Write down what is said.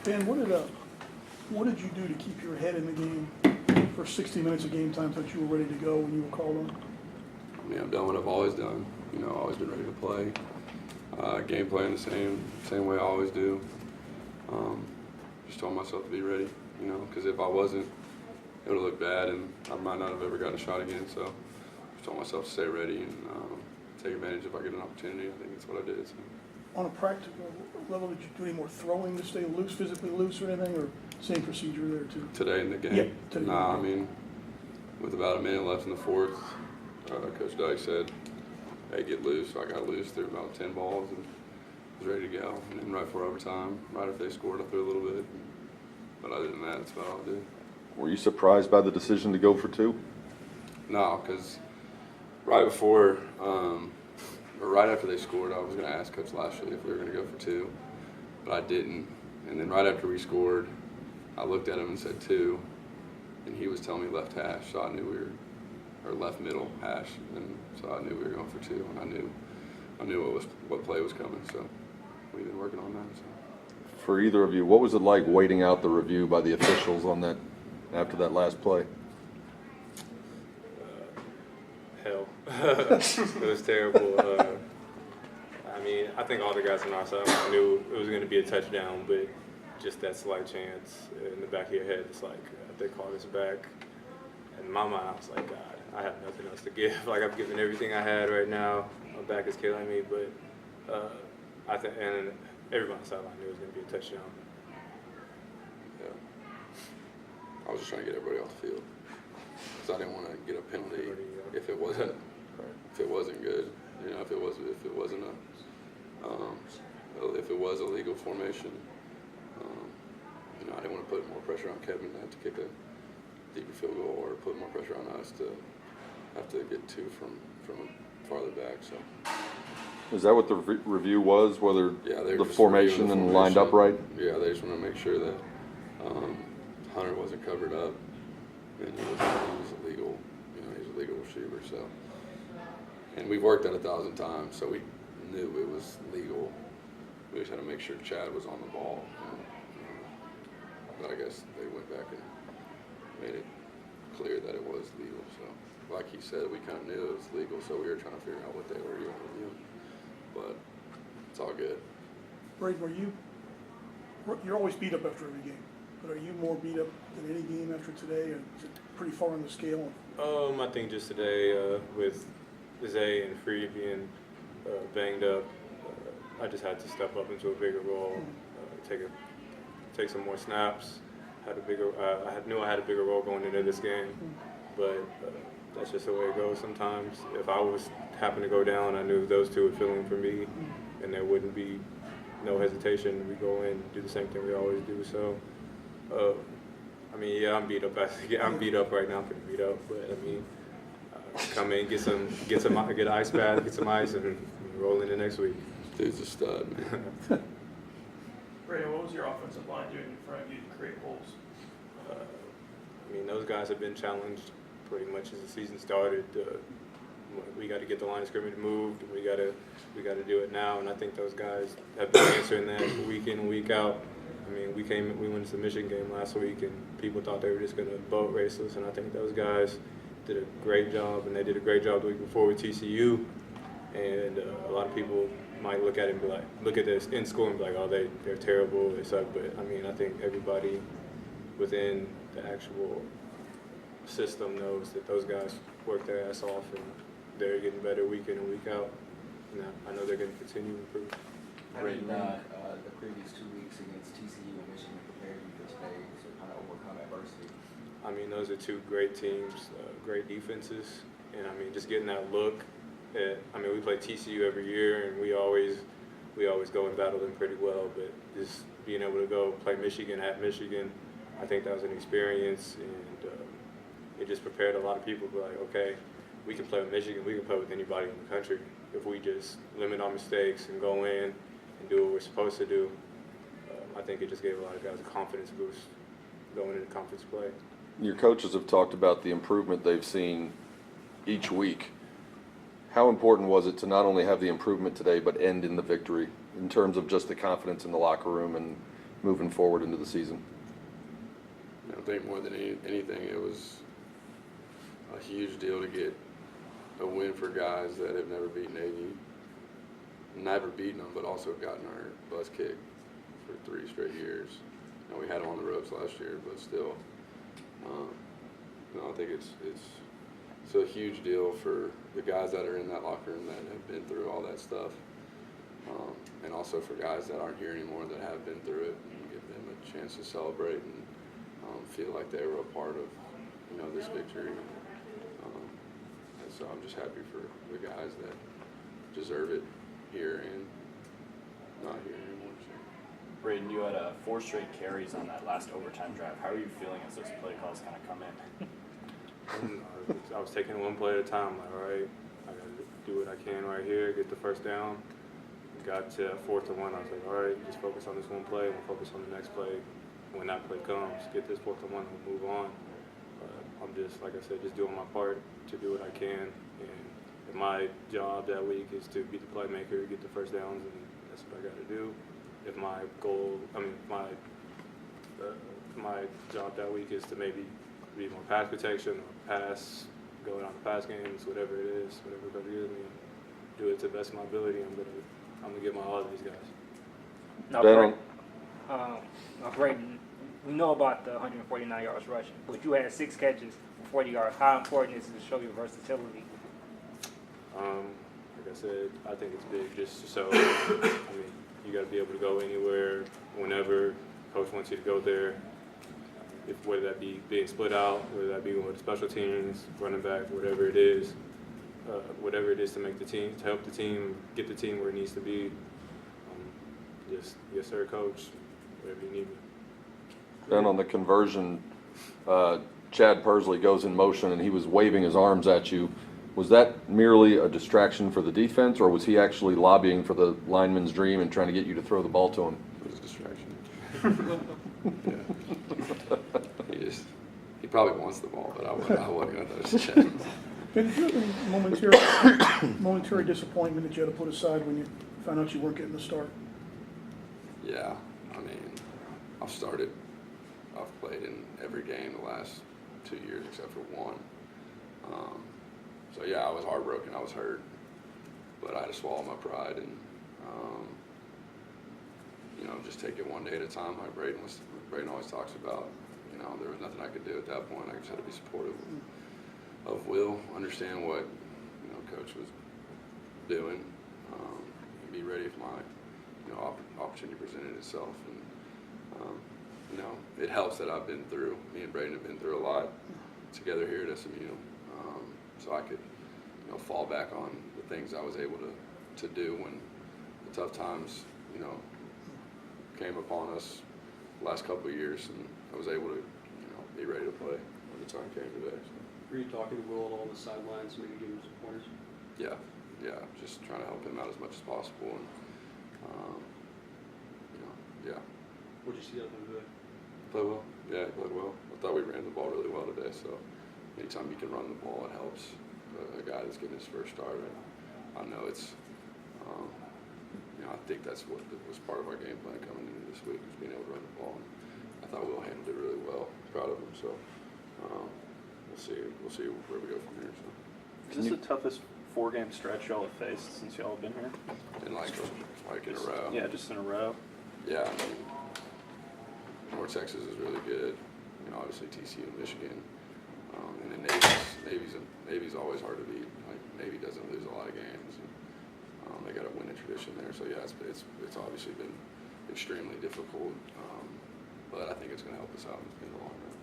Ben, what did you do to keep your head in the game for 60 minutes of game time that you were ready to go when you were called on? I mean, I've done what I've always done. Always been ready to play. Game plan the same way I always do. Just told myself to be ready, because if I wasn't, it would have looked bad and I might not have ever got a shot again. So just told myself to stay ready and take advantage if I get an opportunity. I think that's what I did. So. On a practical level, did you do any more throwing to stay loose, physically loose or anything, or same procedure there too? Today in the game? Yeah, today. Nah, I mean, with about a minute left in the fourth, Coach Dyke said, hey, get loose. So I got loose, threw about 10 balls and was ready to go. And then right before overtime, right after they scored, I threw a little bit. But other than that, that's about all I did. Were you surprised by the decision to go for 2? No, because right before, or right after they scored, I was going to ask Coach Lashley if we were going to go for 2, but I didn't. And then right after we scored, I looked at him and said 2, and he was telling me left hash, so I knew we were, or left middle hash, and so I knew we were going for 2, and I knew what play was coming, so we've been working on that. So. For either of you, what was it like waiting out the review by the officials on that after that last play? Hell. It was terrible. I mean, I think all the guys on our side knew it was going to be a touchdown, but just that slight chance in the back of your head, it's like, they called us back. In my mind, I was like, God, I have nothing else to give. Like, I've given everything I had right now. My back is killing me, but I think, and everybody on the sideline knew it was going to be a touchdown. Yeah. I was just trying to get everybody off the field because I didn't want to get a penalty if it wasn't good. If it was a legal formation. I didn't want to put more pressure on Kevin to have to kick a deeper field goal or put more pressure on us to have to get 2 from farther back. So. Is that what the review was? Whether the formation and lined up right? Yeah, they just want to make sure that Hunter wasn't covered up and he was a legal, he's a legal receiver. So, and we've worked that 1,000 times, so we knew it was legal. We just had to make sure Chad was on the ball. But I guess they went back and made it clear that it was legal. So, like he said, we kind of knew it was legal, so we were trying to figure out what they were doing. But it's all good. Braeden, you're always beat up after every game, but are you more beat up than any game after today, or is it pretty far on the scale? I think just today with Zay and Free being banged up, I just had to step up into a bigger role, take some more snaps. I knew I had a bigger role going into this game, but that's just the way it goes sometimes. If I happened to go down, I knew those 2 would fill in for me, and there wouldn't be no hesitation. We go in, do the same thing we always do. So, I mean, yeah, I'm beat up. I'm beat up right now. I'm pretty beat up, but I mean, come in, get an ice bath, get some ice, and roll into next week. Dude's a stud, man. Braeden, what was your offensive line doing in front of you to create holes? I mean, those guys have been challenged pretty much as the season started. We got to get the line of scrimmage moved. We got to do it now, and I think those guys have been answering that week in and week out. I mean, we went to the Michigan game last week, and people thought they were just going to boat race us, and I think those guys did a great job, and they did a great job the week before with TCU. And a lot of people might look at it and be like, look at this in school and be like, oh, they're terrible, they suck. But I mean, I think everybody within the actual system knows that those guys work their ass off, and they're getting better week in and week out. And I know they're going to continue to improve. How did the previous 2 weeks against TCU and Michigan prepare you for today to kind of overcome adversity? I mean, those are 2 great teams, great defenses, and I mean, just getting that look. I mean, we play TCU every year, and we always go and battle them pretty well. But just being able to go play Michigan at Michigan, I think that was an experience, and it just prepared a lot of people to be like, okay, we can play with Michigan, we can play with anybody in the country if we just limit our mistakes and go in and do what we're supposed to do. I think it just gave a lot of guys a confidence boost going into conference play. Your coaches have talked about the improvement they've seen each week. How important was it to not only have the improvement today, but end in the victory in terms of just the confidence in the locker room and moving forward into the season? I think more than anything, it was a huge deal to get a win for guys that have never beaten Navy. Never beaten them, but also gotten our butts kicked for 3 straight years. We had them on the ropes last year, but still, I think it's a huge deal for the guys that are in that locker room that have been through all that stuff, and also for guys that aren't here anymore that have been through it, and give them a chance to celebrate and feel like they were a part of this victory. And so I'm just happy for the guys that deserve it here and not here anymore. So. Braeden, you had 4 straight carries on that last overtime drive. How are you feeling as those play calls kind of come in? I was taking one play at a time. Like, all right, I got to do what I can right here, get the first down. Got to 4th and 1. I was like, all right, just focus on this one play. We'll focus on the next play. When that play comes, get this 4th and 1 and we'll move on. I'm just, like I said, just doing my part to do what I can. And my job that week is to be the playmaker, get the first downs, and that's what I got to do. If my goal, my job that week is to maybe be more pass protection or pass, going on the pass games, whatever it is, whatever coach gives me, do it to the best of my ability. I'm gonna give my all to these guys. Now, Ben, Braeden, we know about the 149 yards rushing, but you had 6 catches for 40 yards. How important is it to show your versatility? Like I said, I think it's big just so, you got to be able to go anywhere, whenever coach wants you to go there. Whether that be being split out, whether that be with special teams, running back, whatever it is to make the team, to help the team, get the team where it needs to be. Just, yes sir, coach, whatever you need me. Ben, on the conversion, Chad Persley goes in motion and he was waving his arms at you. Was that merely a distraction for the defense, or was he actually lobbying for the lineman's dream and trying to get you to throw the ball to him? It was a distraction. Yeah. He probably wants the ball, but I wasn't going to throw his check. Ben, did you have any momentary disappointment that you had to put aside when you found out you weren't getting the start? Yeah, I've played in every game the last 2 years except for one. So yeah, I was heartbroken, I was hurt, but I had to swallow my pride and, just take it one day at a time like Braeden always talks about. There was nothing I could do at that point. I just had to be supportive of Will, understand what, coach was doing, and be ready if my, opportunity presented itself. And, it helps that me and Braeden have been through a lot together here at SMU. So I could, fall back on the things I was able to do when the tough times, came upon us the last couple of years, and I was able to, be ready to play when the time came today. So. Were you talking to Will on all the sidelines, maybe giving him some pointers? Yeah, just trying to help him out as much as possible, and yeah. What'd you see out of him today? Played well. Yeah, he played well. I thought we ran the ball really well today, so anytime you can run the ball, it helps a guy that's getting his first start. And I know it's, I think that's what was part of our game plan coming into this week, was being able to run the ball. And I thought Will handled it really well. Proud of him. So we'll see where we go from here. So. Is this the toughest 4-game stretch y'all have faced since y'all have been here? And like in a row. Yeah, just in a row. Yeah, North Texas is really good. Obviously TCU and Michigan, and then Navy's always hard to beat. Like Navy doesn't lose a lot of games, and they got a winning tradition there. So yeah, it's obviously been extremely difficult, but I think it's going to help us out in the long run.